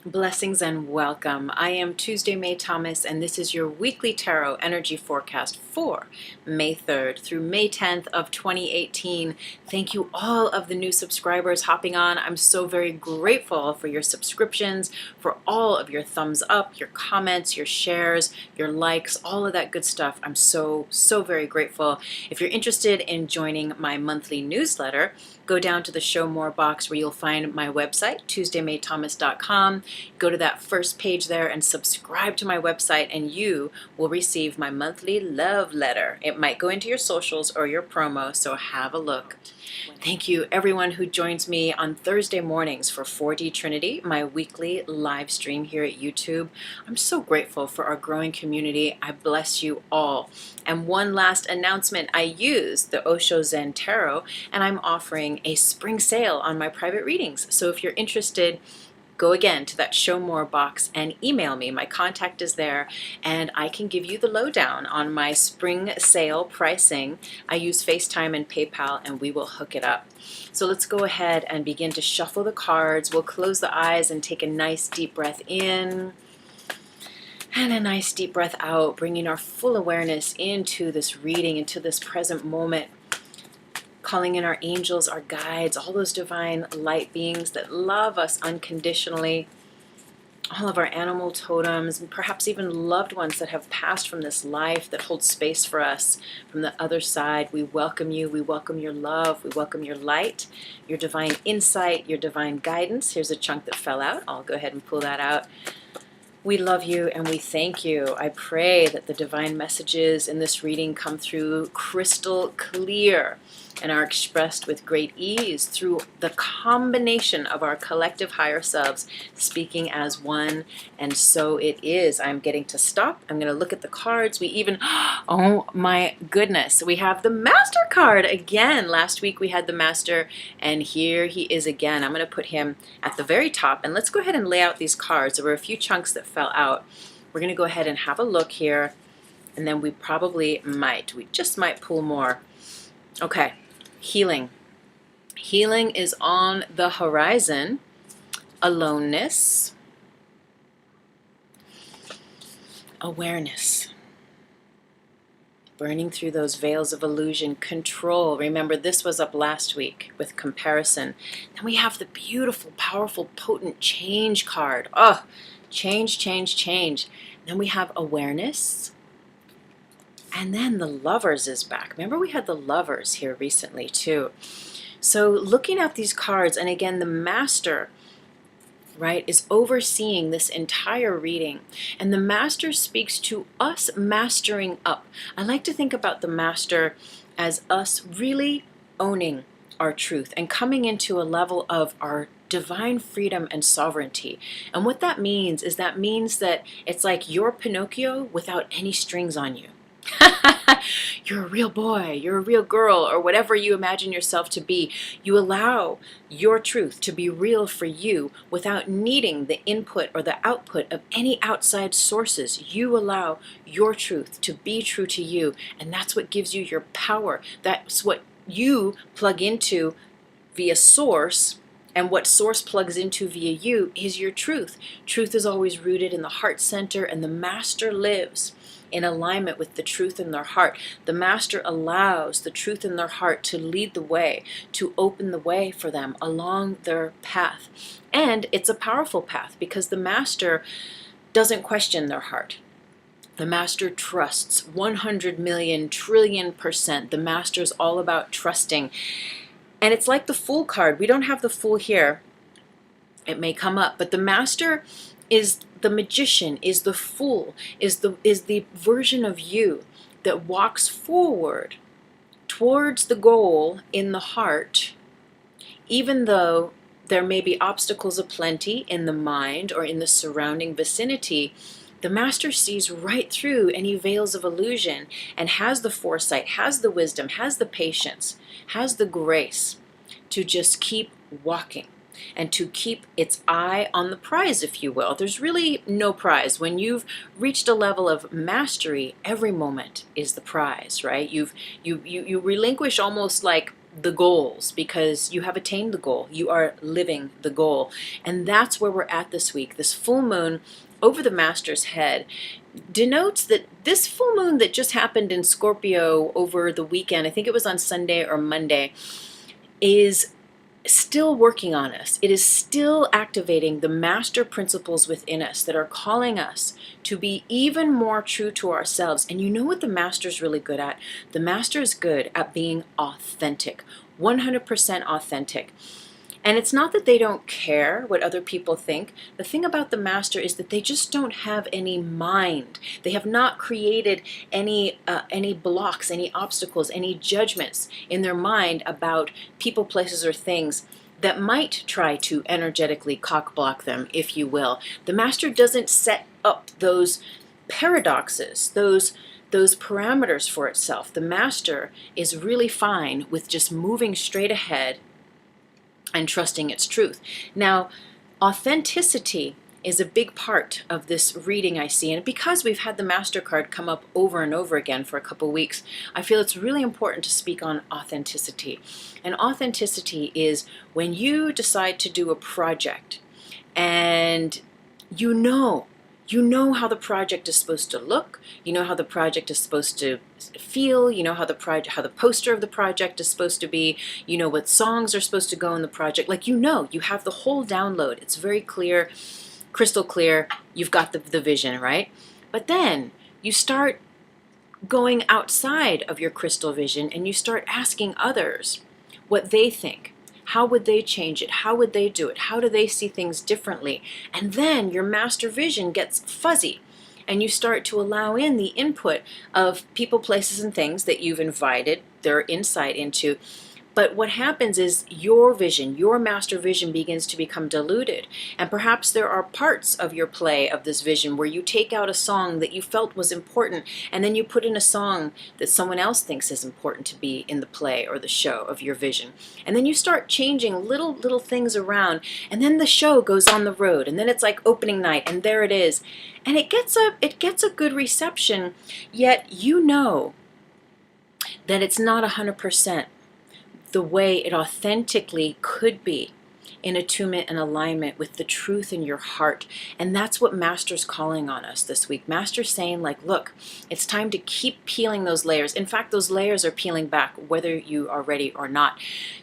Blessings and welcome. I am Tuesday May Thomas, and this is your weekly tarot energy forecast for May 3rd through May 10th of 2018. Thank you all of the new subscribers hopping on. I'm so very grateful for your subscriptions, for all of your thumbs up, your comments, your shares, your likes, all of that good stuff. I'm so very grateful. If you're interested in joining my monthly newsletter, go down to the show more box where you'll find my website, tuesdaymaythomas.com. Go to that first page there and subscribe to my website, and you will receive my monthly love letter. It might go into your socials or your promo, so have a look. Thank you everyone who joins me on Thursday mornings for 4D Trinity, my weekly live stream here at YouTube. I'm so grateful for our growing community. I bless you all. And one last announcement, I use the Osho Zen Tarot, and I'm offering a spring sale on my private readings. So if you're interested, go again to that show more box and email me. My contact is there, and I can give you the lowdown on my spring sale pricing. I use FaceTime and PayPal, and we will hook it up. So let's go ahead and begin to shuffle the cards. We'll close the eyes and take a nice deep breath in and a nice deep breath out, bringing our full awareness into this reading, into this present moment. Calling in our angels, our guides, all those divine light beings that love us unconditionally, all of our animal totems, and perhaps even loved ones that have passed from this life that hold space for us from the other side. We welcome you. We welcome your love. We welcome your light, your divine insight, your divine guidance. Here's a chunk that fell out. I'll go ahead and pull that out. We love you and we thank you. I pray that the divine messages in this reading come through crystal clear and are expressed with great ease through the combination of our collective higher selves speaking as one, and so it is. I'm getting to stop. I'm going to look at the cards. We even, oh my goodness, we have the Master card again. Last week we had the Master, and here he is again. I'm going to put him at the very top, and let's go ahead and lay out these cards. There were a few chunks that fell out. We're going to go ahead and have a look here, and then we just might pull more. Okay. Healing. Healing is on the horizon. Aloneness. Awareness. Burning through those veils of illusion. Control. Remember, this was up last week with comparison. Then we have the beautiful, powerful, potent change card. Oh, change, change, change. Then we have awareness. And then the Lovers is back. Remember, we had the Lovers here recently too. So looking at these cards, and again, the Master, right, is overseeing this entire reading. And the Master speaks to us mastering up. I like to think about the Master as us really owning our truth and coming into a level of our divine freedom and sovereignty. And what that means is that it's like you're Pinocchio without any strings on you. You're a real boy, you're a real girl, or whatever you imagine yourself to be. You allow your truth to be real for you without needing the input or the output of any outside sources. You allow your truth to be true to you, and that's what gives you your power. That's what you plug into via source, and what source plugs into via you is your truth. Truth is always rooted in the heart center, and the Master lives in alignment with the truth in their heart. The Master allows the truth in their heart to lead the way, to open the way for them along their path. And it's a powerful path because the Master doesn't question their heart. The Master trusts 100 million trillion %. The Master is all about trusting. And it's like the Fool card. We don't have the Fool here. It may come up, but the Master is the magician, is the fool, is the version of you that walks forward towards the goal in the heart, even though there may be obstacles aplenty in the mind or in the surrounding vicinity. The Master sees right through any veils of illusion and has the foresight, has the wisdom, has the patience, has the grace to just keep walking and to keep its eye on the prize, if you will. There's really no prize. When you've reached a level of mastery, every moment is the prize, right? You relinquish almost like the goals because you have attained the goal. You are living the goal. And that's where we're at this week. This full moon over the master's head denotes that this full moon that just happened in Scorpio over the weekend, I think it was on Sunday or Monday, is still working on us. It is still activating the master principles within us that are calling us to be even more true to ourselves. And you know what the master's really good at? The master is good at being authentic, 100% authentic. And it's not that they don't care what other people think. The thing about the master is that they just don't have any mind. They have not created any blocks, any obstacles, any judgments in their mind about people, places, or things that might try to energetically cock block them, if you will. The master doesn't set up those paradoxes, those parameters for itself. The master is really fine with just moving straight ahead and trusting its truth. Now, authenticity is a big part of this reading I see, and because we've had the Master card come up over and over again for a couple weeks, I feel it's really important to speak on authenticity. And authenticity is when you decide to do a project and you know how the project is supposed to look, you know how the project is supposed to feel, you know how the poster of the project is supposed to be, you know what songs are supposed to go in the project. Like, you have the whole download. It's very clear, crystal clear. You've got the vision, right? But then you start going outside of your crystal vision and you start asking others what they think. How would they change it? How would they do it? How do they see things differently? And then your master vision gets fuzzy and you start to allow in the input of people, places, and things that you've invited their insight into. But what happens is your vision, your master vision, begins to become diluted. And perhaps there are parts of your play of this vision where you take out a song that you felt was important, and then you put in a song that someone else thinks is important to be in the play or the show of your vision. And then you start changing little things around, and then the show goes on the road, and then it's like opening night, and there it is. And it gets a good reception, yet you know that it's not 100% the way it authentically could be in attunement and alignment with the truth in your heart. And that's what Master's calling on us this week. Master's saying, like, look, it's time to keep peeling those layers. In fact, those layers are peeling back whether you are ready or not.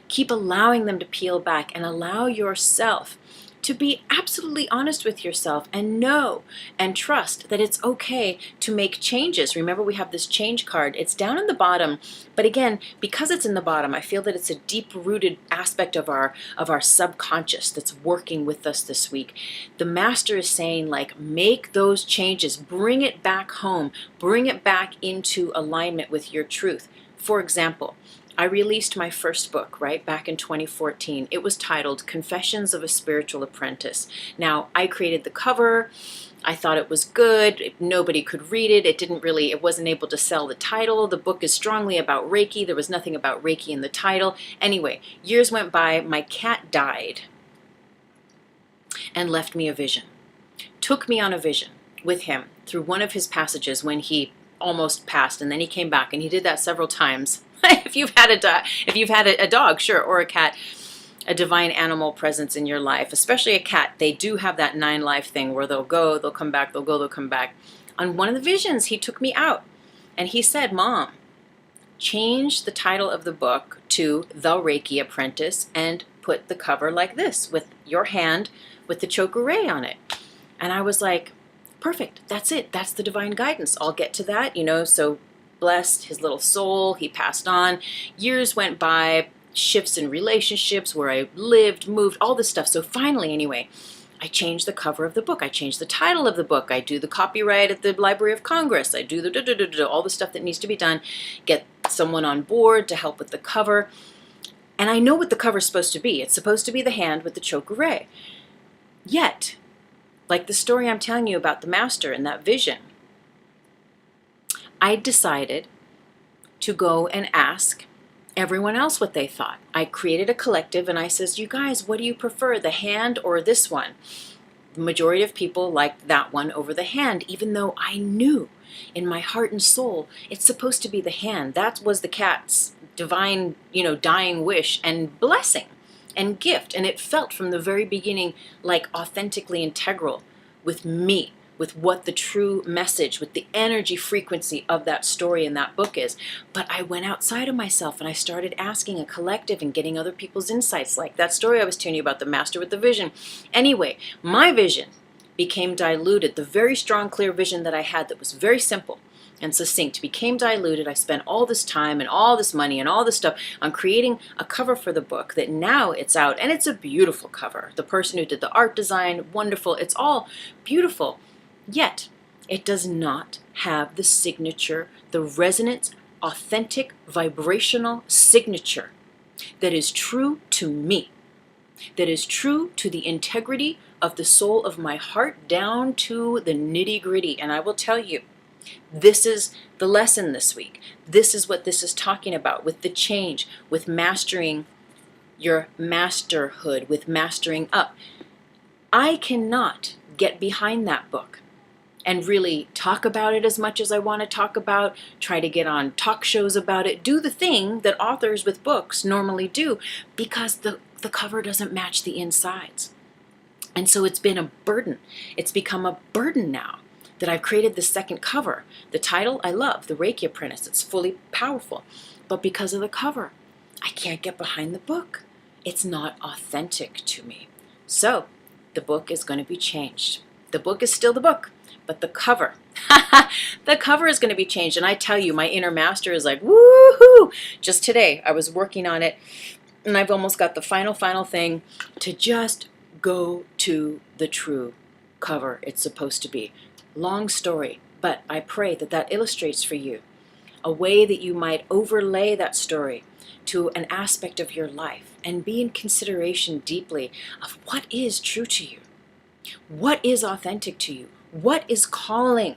Keep allowing them to peel back and allow yourself to be absolutely honest with yourself and know and trust that it's okay to make changes. Remember, we have this change card. It's down in the bottom, but again, because it's in the bottom, I feel that it's a deep-rooted aspect of our subconscious that's working with us this week. The Master is saying, like, make those changes, bring it back home, bring it back into alignment with your truth. For example, I released my first book, right, back in 2014. It was titled Confessions of a Spiritual Apprentice. Now, I created the cover. I thought it was good. Nobody could read it. It wasn't able to sell the title. The book is strongly about Reiki. There was nothing about Reiki in the title. Anyway, years went by. My cat died and left me a vision. Took me on a vision with him through one of his passages when he almost passed, and then he came back, and he did that several times. If you've had a dog, sure, or a cat, a divine animal presence in your life, especially a cat, they do have that 9 life thing where they'll go, they'll come back, they'll go, they'll come back. On one of the visions, he took me out and he said, Mom, change the title of the book to The Reiki Apprentice and put the cover like this with your hand with the chokure on it. And I was like, perfect, that's it, that's the divine guidance. I'll get to that, so blessed his little soul. He passed on. Years went by, shifts in relationships, where I lived, moved, all this stuff. So finally, anyway, I changed the cover of the book. I changed the title of the book. I do the copyright at the Library of Congress. I do all the stuff that needs to be done. Get someone on board to help with the cover. And I know what the cover's supposed to be. It's supposed to be the hand with the chokure. Yet, like the story I'm telling you about the Master and that vision, I decided to go and ask everyone else what they thought. I created a collective and I says, you guys, what do you prefer, the hand or this one? The majority of people liked that one over the hand, even though I knew in my heart and soul it's supposed to be the hand. That was the cat's divine, dying wish and blessing and gift. And it felt from the very beginning like authentically integral with me, with what the true message, with the energy frequency of that story in that book is. But I went outside of myself and I started asking a collective and getting other people's insights, like that story I was telling you about, the master with the vision. Anyway, my vision became diluted. The very strong, clear vision that I had that was very simple and succinct became diluted. I spent all this time and all this money and all this stuff on creating a cover for the book that now it's out, and it's a beautiful cover. The person who did the art design, wonderful. It's all beautiful. Yet, it does not have the signature, the resonance, authentic, vibrational signature that is true to me, that is true to the integrity of the soul of my heart down to the nitty-gritty. And I will tell you, this is the lesson this week. This is what this is talking about with the change, with mastering your masterhood, with mastering up. I cannot get behind that book and really talk about it as much as I want to talk about, try to get on talk shows about it, do the thing that authors with books normally do, because the cover doesn't match the insides. And so it's been a burden. It's become a burden now that I've created this second cover. The title I love, The REIKI Apprentice. It's fully powerful. But because of the cover, I can't get behind the book. It's not authentic to me. So the book is going to be changed. The book is still the book, but the cover, the cover is going to be changed. And I tell you, my inner master is like, woohoo! Just today, I was working on it, and I've almost got the final thing to just go to the true cover it's supposed to be. Long story, but I pray that that illustrates for you a way that you might overlay that story to an aspect of your life and be in consideration deeply of what is true to you, what is authentic to you, what is calling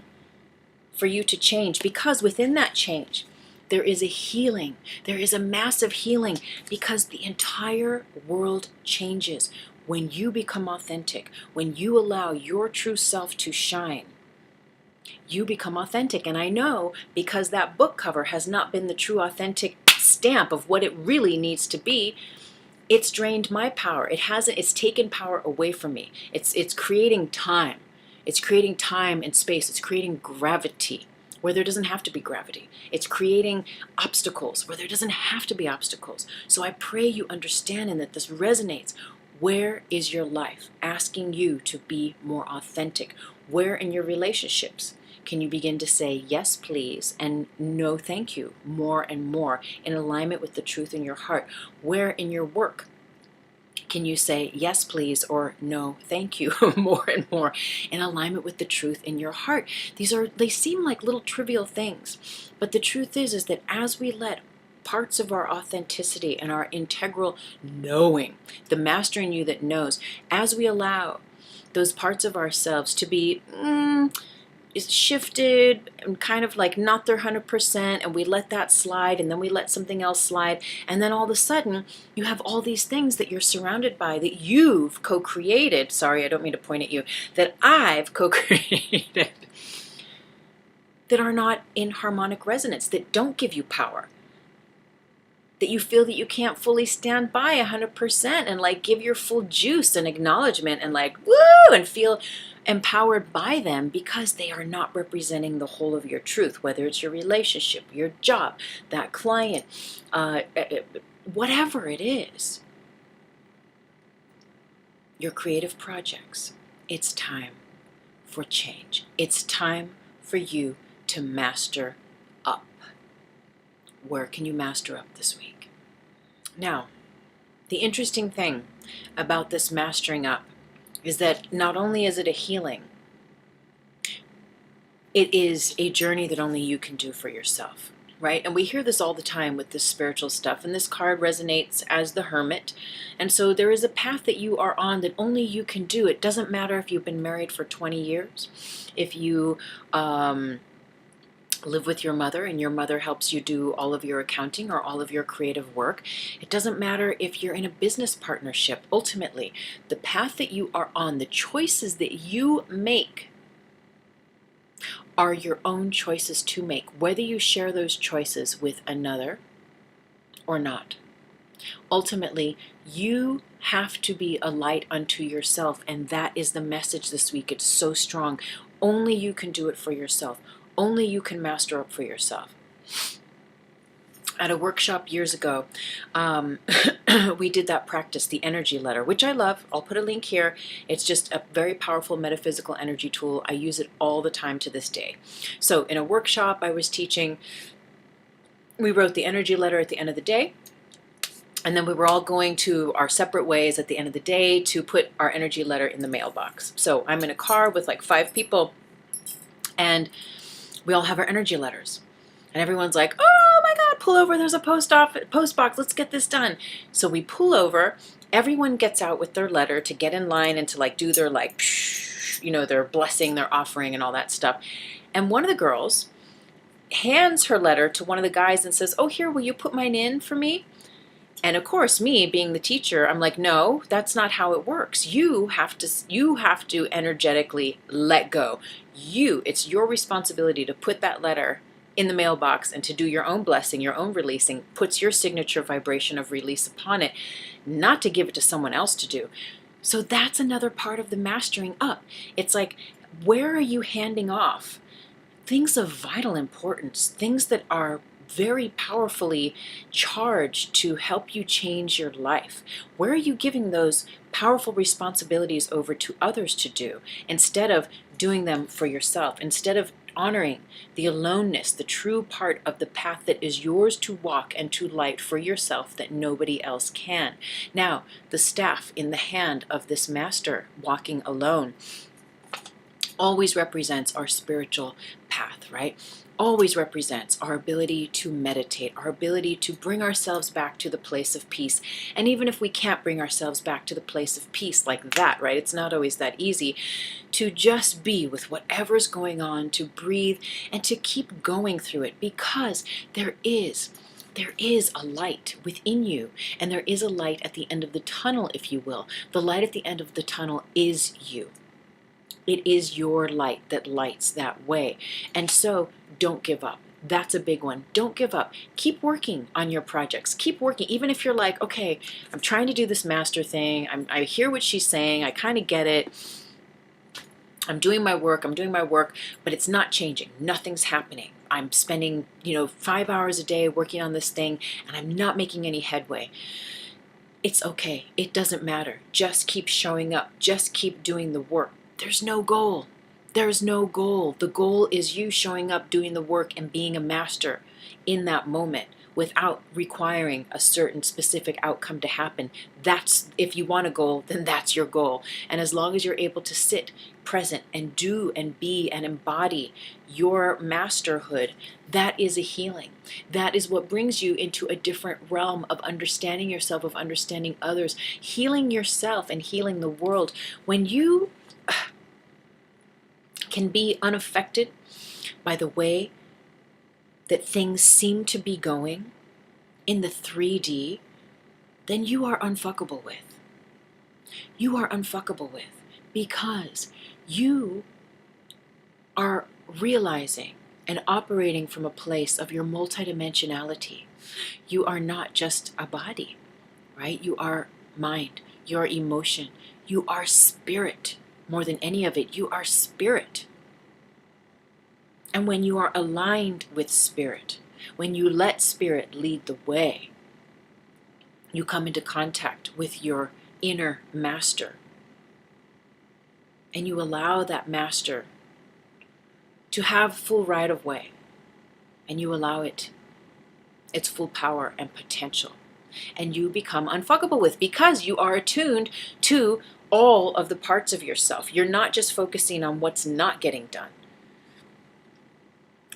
for you to change, because within that change there is a healing, there is a massive healing, because the entire world changes when you become authentic, when you allow your true self to shine. You become authentic. And I know, because that book cover has not been the true authentic stamp of what it really needs to be, it's drained my power. It's taken power away from me. It's creating time. It's creating time and space. It's creating gravity where there doesn't have to be gravity. It's creating obstacles where there doesn't have to be obstacles. So I pray you understand and that this resonates. Where is your life asking you to be more authentic? Where in your relationships can you begin to say yes, please, and no, thank you, more and more, in alignment with the truth in your heart? Where in your work can you say yes, please, or no, thank you, more and more, in alignment with the truth in your heart? They seem like little trivial things, but the truth is that as we let parts of our authenticity and our integral knowing, the master in you that knows, as we allow those parts of ourselves to be shifted and kind of like not their 100%, and we let that slide, and then we let something else slide, and then all of a sudden you have all these things that you're surrounded by that you've co-created. Sorry, I don't mean to point at you. That I've co-created that are not in harmonic resonance, that don't give you power, that you feel that you can't fully stand by 100% and like give your full juice and acknowledgement and like woo and feel empowered by them, because they are not representing the whole of your truth, whether it's your relationship, your job, that client, whatever it is, your creative projects. It's time for change. It's time for you to master up. Where can you master up this week? Now, the interesting thing about this mastering up is that not only is it a healing, it is a journey that only you can do for yourself, right? And we hear this all the time with this spiritual stuff, and this card resonates as the Hermit. And so there is a path that you are on that only you can do. It doesn't matter if you've been married for 20 years, if you live with your mother and your mother helps you do all of your accounting or all of your creative work. It doesn't matter if you're in a business partnership. Ultimately, the path that you are on, the choices that you make are your own choices to make, whether you share those choices with another or not. Ultimately, you have to be a light unto yourself, and that is the message this week. It's so strong. Only you can do it for yourself. Only you can master up for yourself. At a workshop years ago, we did that practice, the energy letter, which I love. I'll put a link here. It's just a very powerful metaphysical energy tool. I use it all the time to this day. So in a workshop I was teaching, we wrote the energy letter at the end of the day. And then we were all going to our separate ways at the end of the day to put our energy letter in the mailbox. So I'm in a car with like 5 people, and we all have our energy letters. And everyone's like, oh my God, pull over, there's a post box, let's get this done. So we pull over, everyone gets out with their letter to get in line and to like do their like, you know, their blessing, their offering and all that stuff. And one of the girls hands her letter to one of the guys and says, oh, here, will you put mine in for me? And of course, me being the teacher, I'm like, no, that's not how it works. You have to energetically let go. It's your responsibility to put that letter in the mailbox and to do your own blessing, your own releasing, puts your signature vibration of release upon it, not to give it to someone else to do. So that's another part of the mastering up. It's like, where are you handing off things of vital importance, things that are very powerfully charged to help you change your life? Where are you giving those powerful responsibilities over to others to do instead of doing them for yourself, instead of honoring the aloneness, the true part of the path that is yours to walk and to light for yourself that nobody else can? Now, the staff in the hand of this master walking alone always represents our spiritual path, right? Always represents our ability to meditate, our ability to bring ourselves back to the place of peace. And even if we can't bring ourselves back to the place of peace like that, right? It's not always that easy to just be with whatever's going on, to breathe and to keep going through it, because there is a light within you, and there is a light at the end of the tunnel, if you will. The light at the end of the tunnel is you. It is your light that lights that way. And so don't give up. That's a big one. Don't give up. Keep working on your projects. Keep working. Even if you're like, okay, I'm trying to do this master thing. I hear what she's saying. I kind of get it. I'm doing my work, but it's not changing. Nothing's happening. I'm spending, 5 hours a day working on this thing, and I'm not making any headway. It's okay. It doesn't matter. Just keep showing up. Just keep doing the work. There's no goal. There's no goal. The goal is you showing up, doing the work, and being a master in that moment without requiring a certain specific outcome to happen. That's, if you want a goal, then that's your goal. And as long as you're able to sit present and do and be and embody your masterhood, that is a healing. That is what brings you into a different realm of understanding yourself, of understanding others, healing yourself and healing the world. When you can be unaffected by the way that things seem to be going in the 3D, then you are unfuckable with. You are unfuckable with, because you are realizing and operating from a place of your multidimensionality. You are not just a body, right? You are mind, you are emotion, you are spirit. More than any of it, you are spirit. And when you are aligned with spirit, when you let spirit lead the way, you come into contact with your inner master. And you allow that master to have full right of way. And you allow it its full power and potential. And you become unfuckable with, because you are attuned to all of the parts of yourself. You're not just focusing on what's not getting done,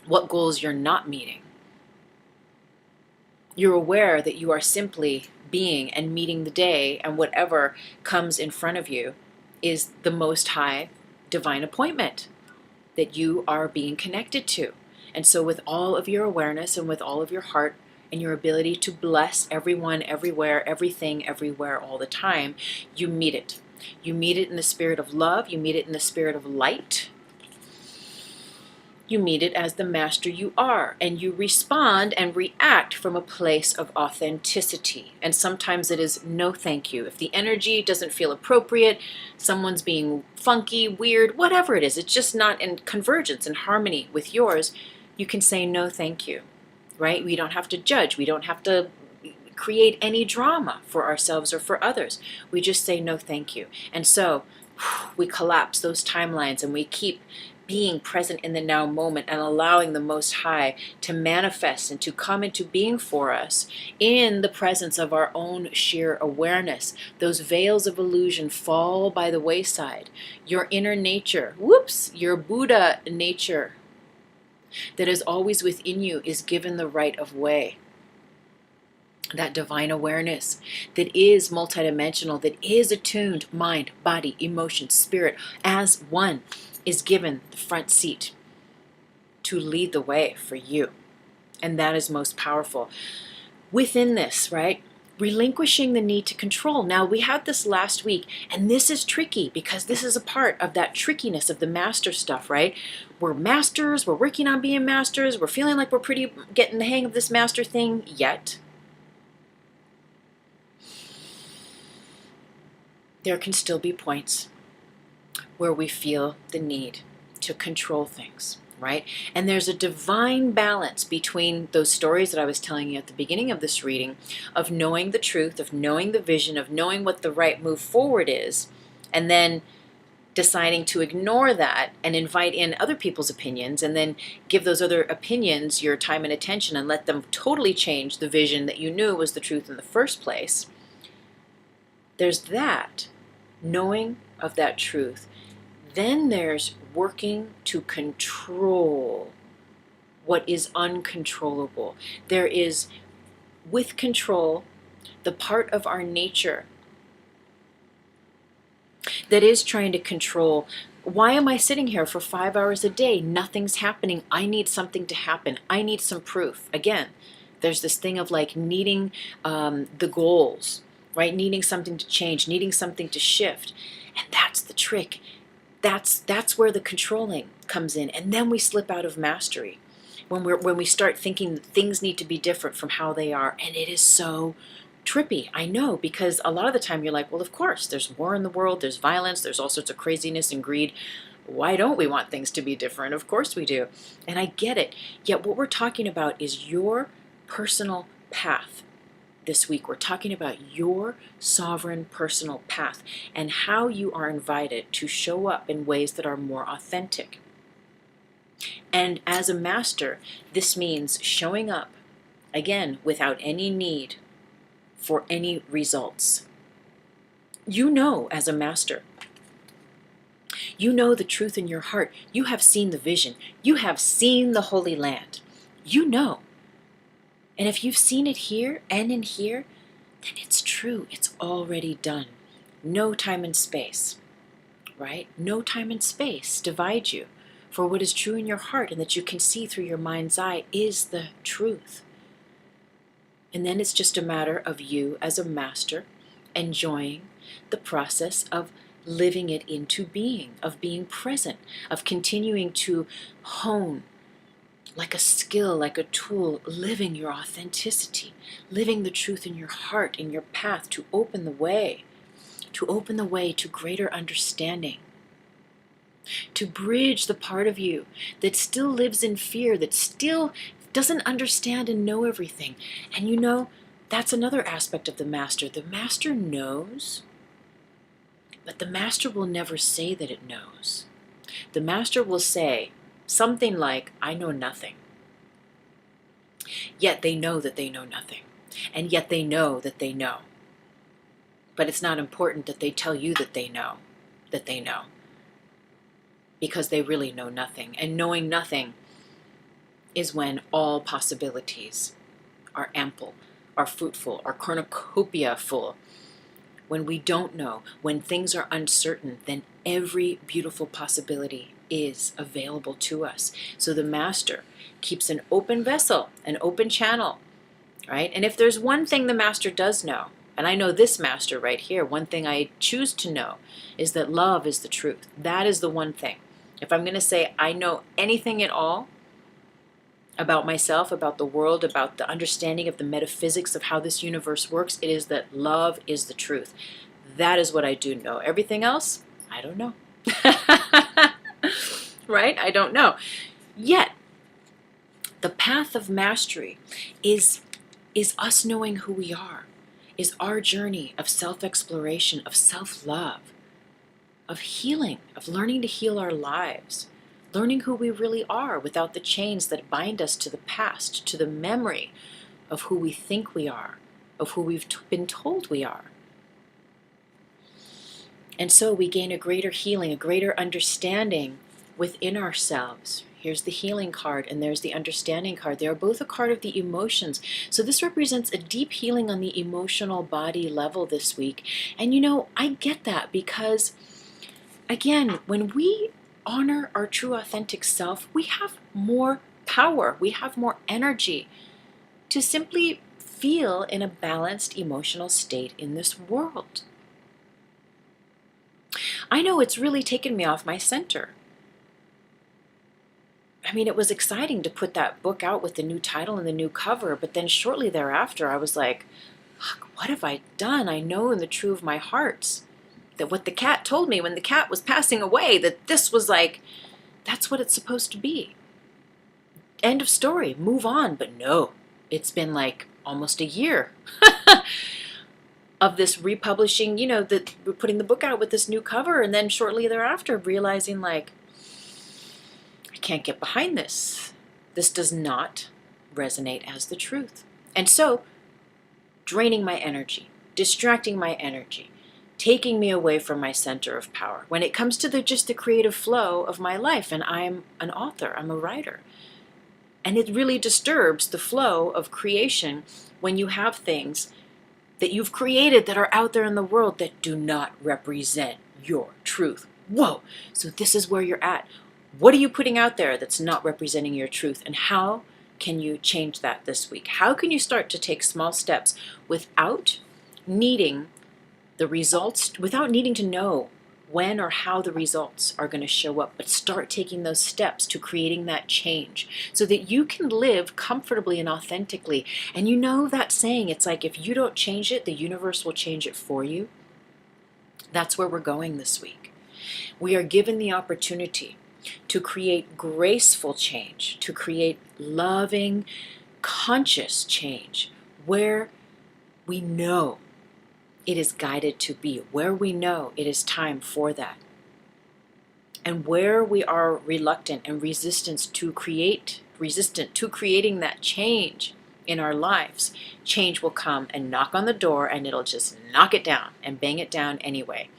what goals you're not meeting. You're aware that you are simply being and meeting the day, and whatever comes in front of you is the most high divine appointment that you are being connected to. And so with all of your awareness and with all of your heart and your ability to bless everyone, everywhere, everything, everywhere, all the time, you meet it. You meet it in the spirit of love. You meet it in the spirit of light. You meet it as the master you are, and you respond and react from a place of authenticity. And sometimes it is no thank you. If the energy doesn't feel appropriate, someone's being funky, weird, whatever it is, it's just not in convergence and harmony with yours, you can say no thank you, right? We don't have to judge. We don't have to create any drama for ourselves or for others. We just say no thank you. And so we collapse those timelines and we keep being present in the now moment and allowing the Most High to manifest and to come into being for us in the presence of our own sheer awareness. Those veils of illusion fall by the wayside. Your inner nature, your Buddha nature that is always within you is given the right of way. That divine awareness that is multidimensional, that is attuned, mind, body, emotion, spirit, as one, is given the front seat to lead the way for you. And that is most powerful. Within this, right? Relinquishing the need to control. Now, we had this last week, and this is tricky because this is a part of that trickiness of the master stuff, right? We're masters, we're working on being masters, we're feeling like we're pretty getting the hang of this master thing yet. There can still be points where we feel the need to control things, right? And there's a divine balance between those stories that I was telling you at the beginning of this reading of knowing the truth, of knowing the vision, of knowing what the right move forward is, and then deciding to ignore that and invite in other people's opinions and then give those other opinions your time and attention and let them totally change the vision that you knew was the truth in the first place. There's that, knowing of that truth. Then there's working to control what is uncontrollable. There is, with control, the part of our nature that is trying to control. Why am I sitting here for 5 hours a day? Nothing's happening. I need something to happen. I need some proof. Again, there's this thing of like needing the goals, right? Needing something to change, needing something to shift. And that's the trick. That's where the controlling comes in. And then we slip out of mastery. When we start thinking that things need to be different from how they are. And it is so trippy, I know, because a lot of the time you're like, well, of course, there's war in the world, there's violence, there's all sorts of craziness and greed. Why don't we want things to be different? Of course we do. And I get it. Yet what we're talking about is your personal path. This week, we're talking about your sovereign personal path and how you are invited to show up in ways that are more authentic. And as a master, this means showing up, again, without any need for any results. You know, as a master, you know the truth in your heart. You have seen the vision. You have seen the Holy Land. You know. And if you've seen it here and in here, then it's true. It's already done. No time and space, right? No time and space divide you. For what is true in your heart and that you can see through your mind's eye is the truth. And then it's just a matter of you as a master enjoying the process of living it into being, of being present, of continuing to hone like a skill, like a tool, living your authenticity, living the truth in your heart, in your path, to open the way to greater understanding, to bridge the part of you that still lives in fear, that still doesn't understand and know everything. And you know, that's another aspect of the master. The master knows, but the master will never say that it knows. The master will say something like, I know nothing. Yet they know that they know nothing. And yet they know that they know. But it's not important that they tell you that they know. Because they really know nothing. And knowing nothing is when all possibilities are ample, are fruitful, are cornucopia full, when we don't know, when things are uncertain, then every beautiful possibility is available to us. So the master keeps an open vessel, an open channel, right? And if there's one thing the master does know, and I know this master right here, one thing I choose to know is that love is the truth. That is the one thing. If I'm going to say I know anything at all about myself, about the world, about the understanding of the metaphysics of how this universe works, it is that love is the truth. That is what I do know. Everything else, I don't know. Right? I don't know. Yet, the path of mastery is us knowing who we are, is our journey of self-exploration, of self-love, of healing, of learning to heal our lives, learning who we really are without the chains that bind us to the past, to the memory of who we think we are, of who we've been told we are. And so we gain a greater healing, a greater understanding within ourselves. Here's the healing card, and there's the understanding card. They are both a card of the emotions. So this represents a deep healing on the emotional body level this week. And you know, I get that because, again, when we honor our true authentic self, we have more power, we have more energy to simply feel in a balanced emotional state in this world. I know it's really taken me off my center. I mean, it was exciting to put that book out with the new title and the new cover, but then shortly thereafter, I was like, what have I done? I know in the true of my heart that what the cat told me when the cat was passing away, that this was like, that's what it's supposed to be. End of story, move on. But no, it's been like almost a year of this republishing, you know, that we're putting the book out with this new cover, and then shortly thereafter realizing like, I can't get behind this. This does not resonate as the truth. And so, draining my energy, distracting my energy, taking me away from my center of power when it comes to just the creative flow of my life. And I'm an author, I'm a writer. And it really disturbs the flow of creation when you have things that you've created that are out there in the world that do not represent your truth. Whoa! So this is where you're at. What are you putting out there that's not representing your truth? And how can you change that this week? How can you start to take small steps without needing the results, without needing to know when or how the results are going to show up, but start taking those steps to creating that change so that you can live comfortably and authentically. And you know that saying, it's like if you don't change it, the universe will change it for you. That's where we're going this week. We are given the opportunity to create graceful change, to create loving, conscious change where we know it is guided to be, where we know it is time for that. And where we are reluctant and resistant to creating that change in our lives, change will come and knock on the door, and it'll just knock it down and bang it down anyway.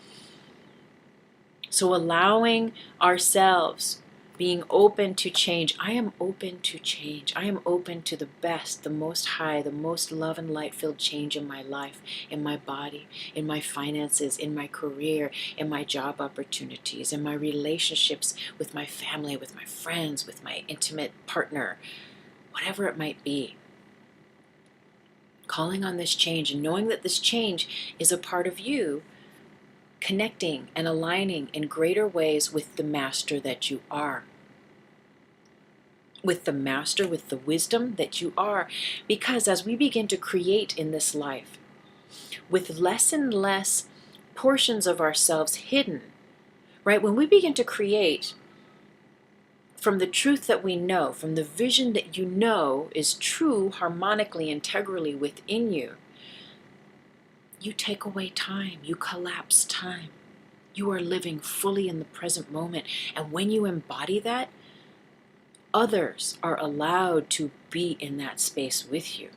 So allowing ourselves, being open to change. I am open to change. I am open to the best, the most high, the most love and light-filled change in my life, in my body, in my finances, in my career, in my job opportunities, in my relationships with my family, with my friends, with my intimate partner, whatever it might be. Calling on this change and knowing that this change is a part of you, connecting and aligning in greater ways with the master that you are. With the master, with the wisdom that you are. Because as we begin to create in this life, with less and less portions of ourselves hidden, right? When we begin to create from the truth that we know, from the vision that you know is true, harmonically, integrally within you, you take away time, you collapse time. You are living fully in the present moment. And when you embody that, others are allowed to be in that space with you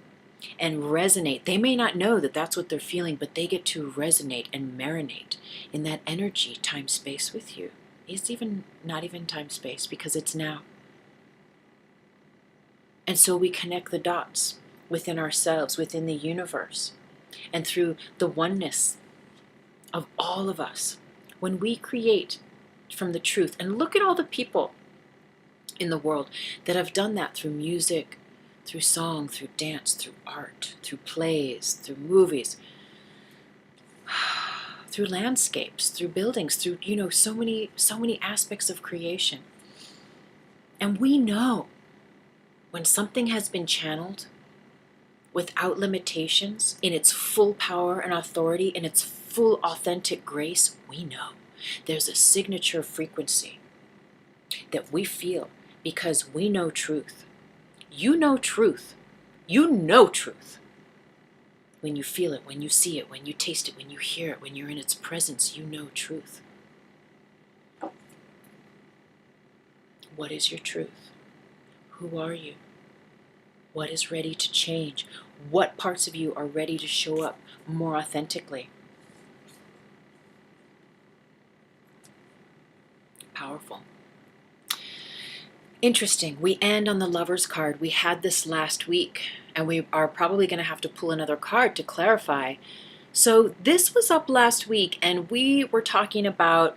and resonate. They may not know that that's what they're feeling, but they get to resonate and marinate in that energy, time, space with you. It's even not even time, space, because it's now. And so we connect the dots within ourselves, within the universe. And through the oneness of all of us. When we create from the truth, and look at all the people in the world that have done that through music, through song, through dance, through art, through plays, through movies, through landscapes, through buildings, through, so many aspects of creation. And we know when something has been channeled without limitations, in its full power and authority, in its full authentic grace, we know there's a signature frequency that we feel because we know truth. You know truth. You know truth. When you feel it, when you see it, when you taste it, when you hear it, when you're in its presence, you know truth. What is your truth? Who are you? What is ready to change? What parts of you are ready to show up more authentically? Powerful. Interesting. We end on the Lover's card. We had this last week, and we are probably going to have to pull another card to clarify. So this was up last week, and we were talking about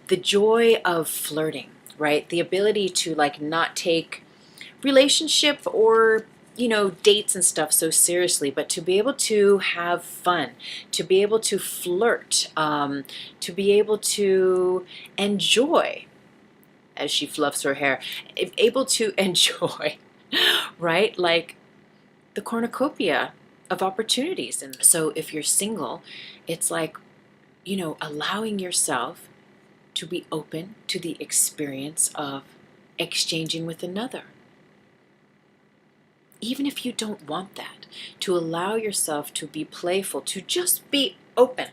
the joy of flirting, right? The ability to not take relationship or dates and stuff so seriously, but to be able to have fun, to be able to flirt, to be able to enjoy, as she fluffs her hair, able to enjoy, right? Like the cornucopia of opportunities. And so if you're single, it's like, allowing yourself to be open to the experience of exchanging with another. Even if you don't want that, to allow yourself to be playful, to just be open,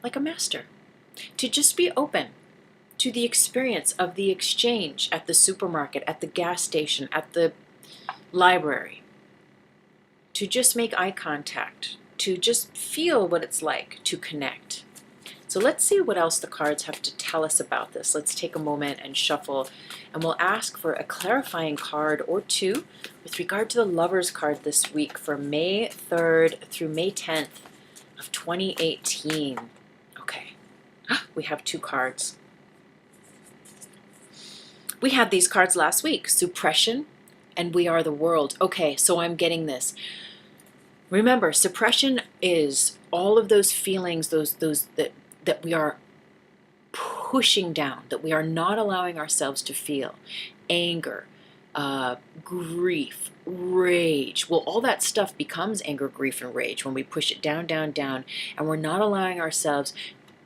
like a master, to just be open to the experience of the exchange at the supermarket, at the gas station, at the library, to just make eye contact, to just feel what it's like to connect. So let's see what else the cards have to tell us about this. Let's take a moment and shuffle, and we'll ask for a clarifying card or two with regard to the Lover's card this week for May 3rd through May 10th of 2018. Okay, we have two cards. We had these cards last week, Suppression and We Are the World. Okay, so I'm getting this. Remember, suppression is all of those feelings, those that we are pushing down, that we are not allowing ourselves to feel. Anger, grief, rage. Well, all that stuff becomes anger, grief, and rage when we push it down, down, down, and we're not allowing ourselves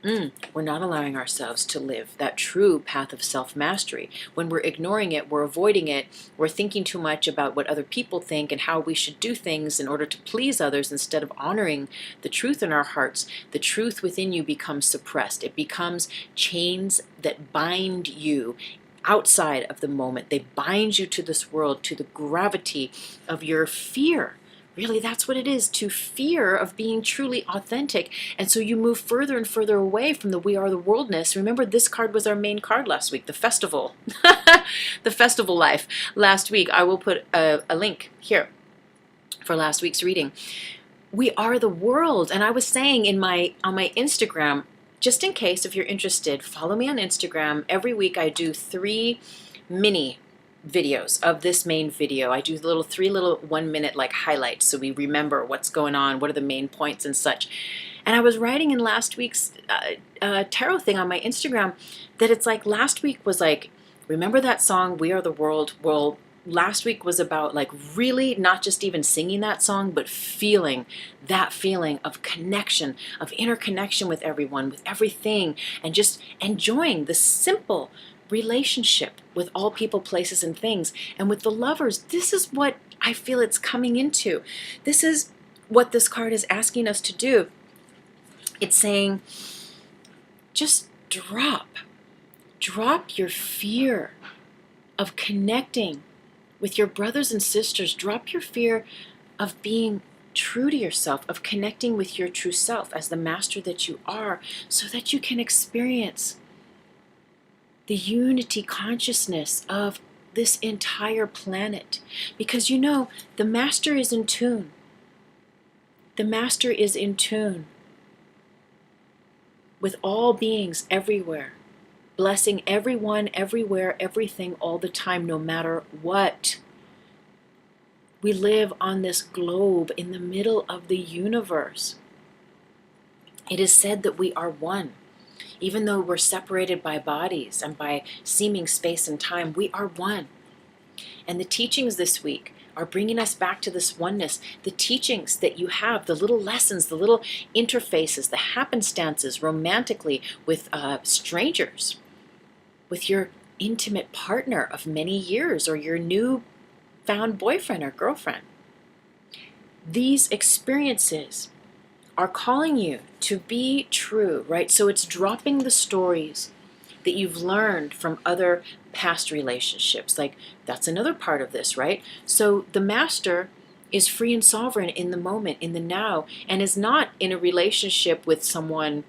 to live that true path of self-mastery. When we're ignoring it, we're avoiding it, we're thinking too much about what other people think and how we should do things in order to please others instead of honoring the truth in our hearts. The truth within you becomes suppressed. It becomes chains that bind you outside of the moment. They bind you to this world, to the gravity of your fear. Really, that's what it is, to fear of being truly authentic. And so you move further and further away from the We Are the Worldness. Remember, this card was our main card last week, the festival. The festival life. Last week, I will put a link here for last week's reading. We are the world. And I was saying on my Instagram, just in case if you're interested, follow me on Instagram. Every week I do 3 mini videos of this main video. I do 3 little 1-minute highlights so we remember what's going on, what are the main points and such. And I was writing in last week's tarot thing on my Instagram that it's like last week was remember that song We Are the World? Well, last week was about really not just even singing that song, but feeling that feeling of connection, of interconnection with everyone, with everything, and just enjoying the simple relationship with all people, places, and things. And with the Lovers, this is what I feel it's coming into. This is what this card is asking us to do. It's saying, just drop your fear of connecting with your brothers and sisters. Drop your fear of being true to yourself, of connecting with your true self as the master that you are, so that you can experience the unity consciousness of this entire planet. Because the master is in tune. The master is in tune with all beings everywhere, blessing everyone, everywhere, everything, all the time, no matter what. We live on this globe in the middle of the universe. It is said that we are one. Even though we're separated by bodies and by seeming space and time, we are one. And the teachings this week are bringing us back to this oneness. The teachings that you have, the little lessons, the little interfaces, the happenstances romantically with strangers, with your intimate partner of many years or your new found boyfriend or girlfriend. These experiences are calling you to be true, right? So it's dropping the stories that you've learned from other past relationships. Like, that's another part of this, right? So the master is free and sovereign in the moment, in the now, and is not in a relationship with someone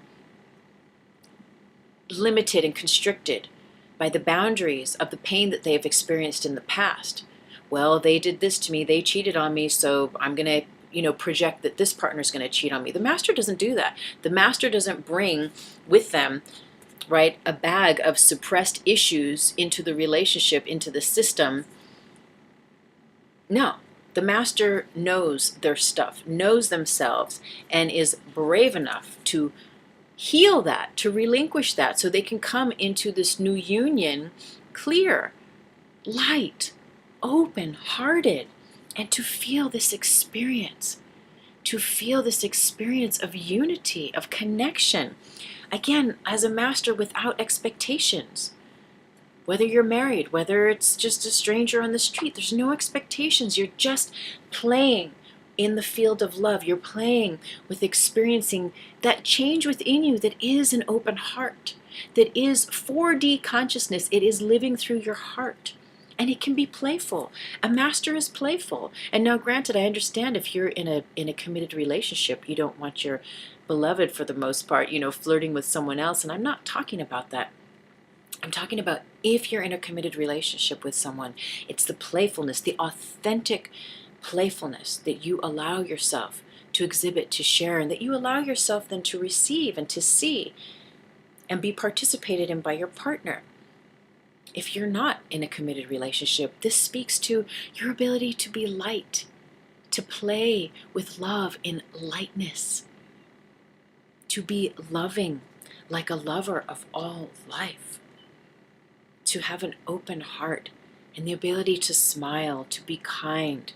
limited and constricted by the boundaries of the pain that they have experienced in the past. Well, they did this to me, they cheated on me, so I'm going to project that this partner is going to cheat on me. The master doesn't do that. The master doesn't bring with them, right, a bag of suppressed issues into the relationship, into the system. No, the master knows their stuff, knows themselves, and is brave enough to heal that, to relinquish that, so they can come into this new union clear, light, open-hearted, and to feel this experience, of unity, of connection. Again, as a master without expectations. Whether you're married, whether it's just a stranger on the street, there's no expectations. You're just playing in the field of love. You're playing with experiencing that change within you that is an open heart, that is 4D consciousness. It is living through your heart. And it can be playful. A master is playful. And now, granted, I understand if you're in a committed relationship, you don't want your beloved, for the most part, flirting with someone else. And I'm not talking about that. I'm talking about if you're in a committed relationship with someone, it's the playfulness, the authentic playfulness that you allow yourself to exhibit, to share, and that you allow yourself then to receive and to see and be participated in by your partner. If you're not in a committed relationship, this speaks to your ability to be light, to play with love in lightness, to be loving like a lover of all life, to have an open heart and the ability to smile, to be kind,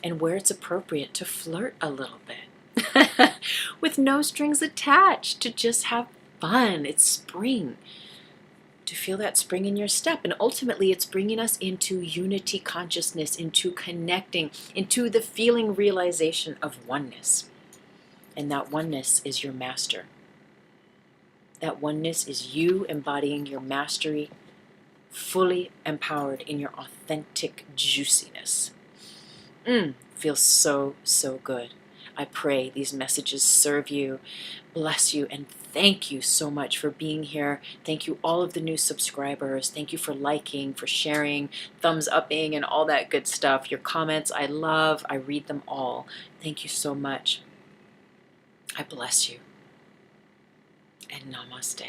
and where it's appropriate to flirt a little bit with no strings attached, to just have fun. It's spring. To feel that spring in your step. And ultimately, it's bringing us into unity consciousness, into connecting, into the feeling realization of oneness. And that oneness is your master. That oneness is you embodying your mastery, fully empowered in your authentic juiciness. Feels so, so good. I pray these messages serve you, bless you, and thank you so much for being here. Thank you, all of the new subscribers. Thank you for liking, for sharing, thumbs upping, and all that good stuff. Your comments, I love. I read them all. Thank you so much. I bless you. And namaste.